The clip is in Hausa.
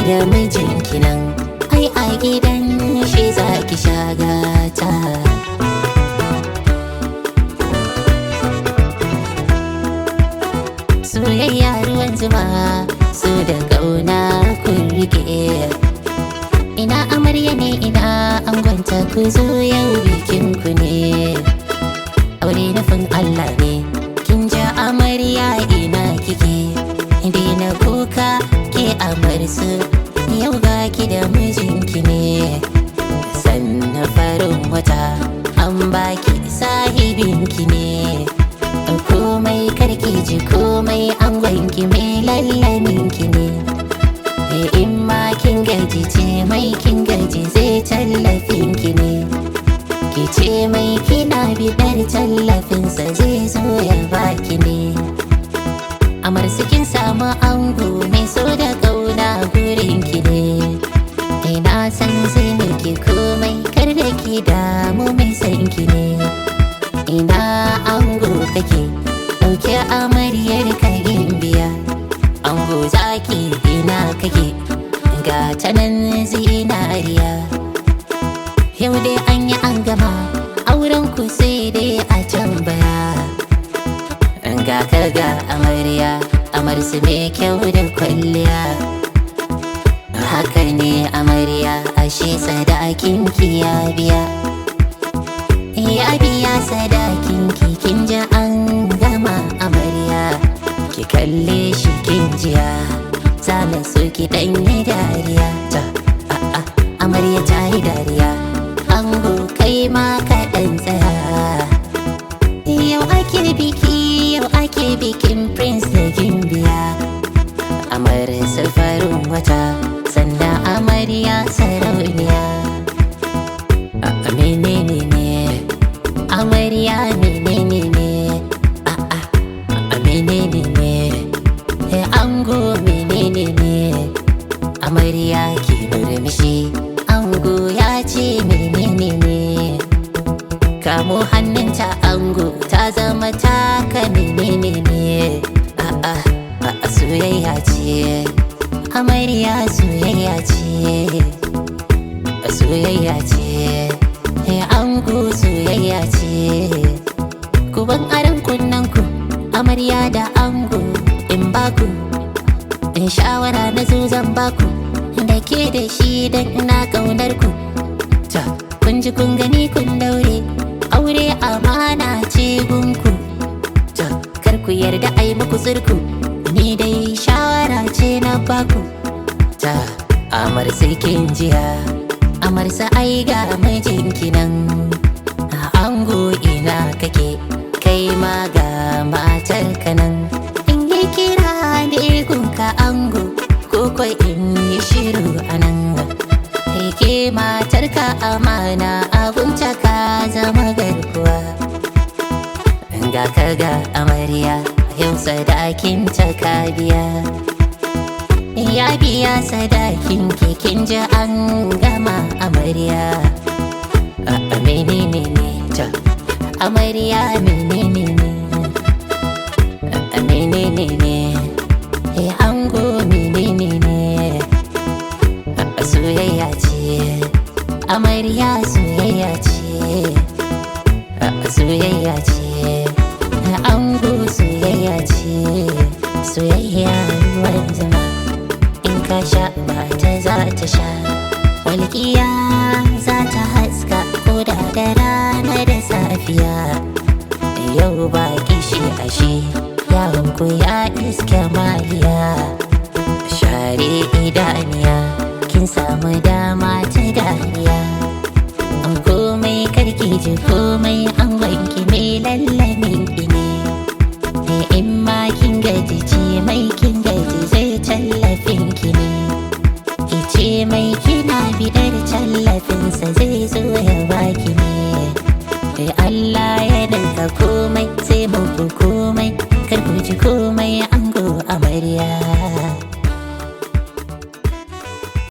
da mijinki nan, ai a gidan shi za ki sha gata. Soyayya ruwan zuma, so da ƙauna kun rike. Ina amarya ne ina angonta, ku zo yau bikinku ne. Aure nufin Allah ne, kin ja amarya ina kike. Daina kuka ke amarsu, yau ga ki da mijinki ne. Sannan farin wata an baki sahibinki ne. Komai karki ji komai angonki mai lallaminki ne. In ma kin gaji ce mai kin gaji zai tallafinki ne. Ki ce mai kina bidar tallafinsa zai zo ya baki ne. Amarsu kin samu ango mai so da ƙauna gurinki ne. Ina san zai miki komai kar da ki damu mai sanki ne. Ina ango kake ɗauke amaryar ka biya. Ango zaki ina kake ga ta nan zinariya. Yau dai an yi an gama auren ku sai dai a can baya. Ga ka ga amarya amarsu mai kyau da kwalliya. Haka ne amarya ashe sadakinki ya biya. Ya biya sadakinki kin ji an gama amarya. Ki kalle shi kin jiya zana so ki ɗanyi dariya. Amarya ta yi dariya, ango kai ma ka ɗan tsaya. Yau ake biki, yau ake bikin prince da gimbiya. Amarsa farin wata sannan amarya sarauniya. Menene ne amarya, menene ne menene ne ango, menene ne amarya ki murmushi, ango ya ce menene ne. Kamo hannunta ango ta zama taka, menene ne soyayya ce amarya, soyayya ce. Soyayya ce ango, soyayya ce. Ku ban aron kunnanku amarya da ango in baku. In shawara na zo zan baku da ke da shi dan ina ƙaunar ku. Kun ji kun gani kun daure, aure amana ce gunku. Kar ku yarda ai muku zurku, ni dai shawara ce na baku. Amar sai kin jiya, amarsa ai ga mijinki nan. Ango ina kake kai ma ga matar ka nan. In yi kira da gunka ango ko kwai in yi shiru anan. Ke matar ka amana abunta ka zama garkuwa. Ga ka ga amarya yau sadakin ta ka biya. Ya biya sadakin kin ji an gama amarya. Menene ne amarya, menene ne menene ne ango, menene ne soyayya ce amarya, soyayya ce. Soyayya ce ango, soyayya ce. Soyayya ruwan zuma in ka sha mata za ta sha. Walƙiya za ta haska ko da rana da safiya. Yau ba kishi ashe yawon ku ya iske maliya. Share idaniya kin samu dama ta dariya. An komai karki ji komai an wanki mai lallamin ne. In ma kin gaji ce mai kin gaji zai tallafin ki ne. Ki ce mai kina bidar tallafinsa zai zo ya baki ne. Allah ya danka komai sai muku komai, kar ku ji komai ango amarya.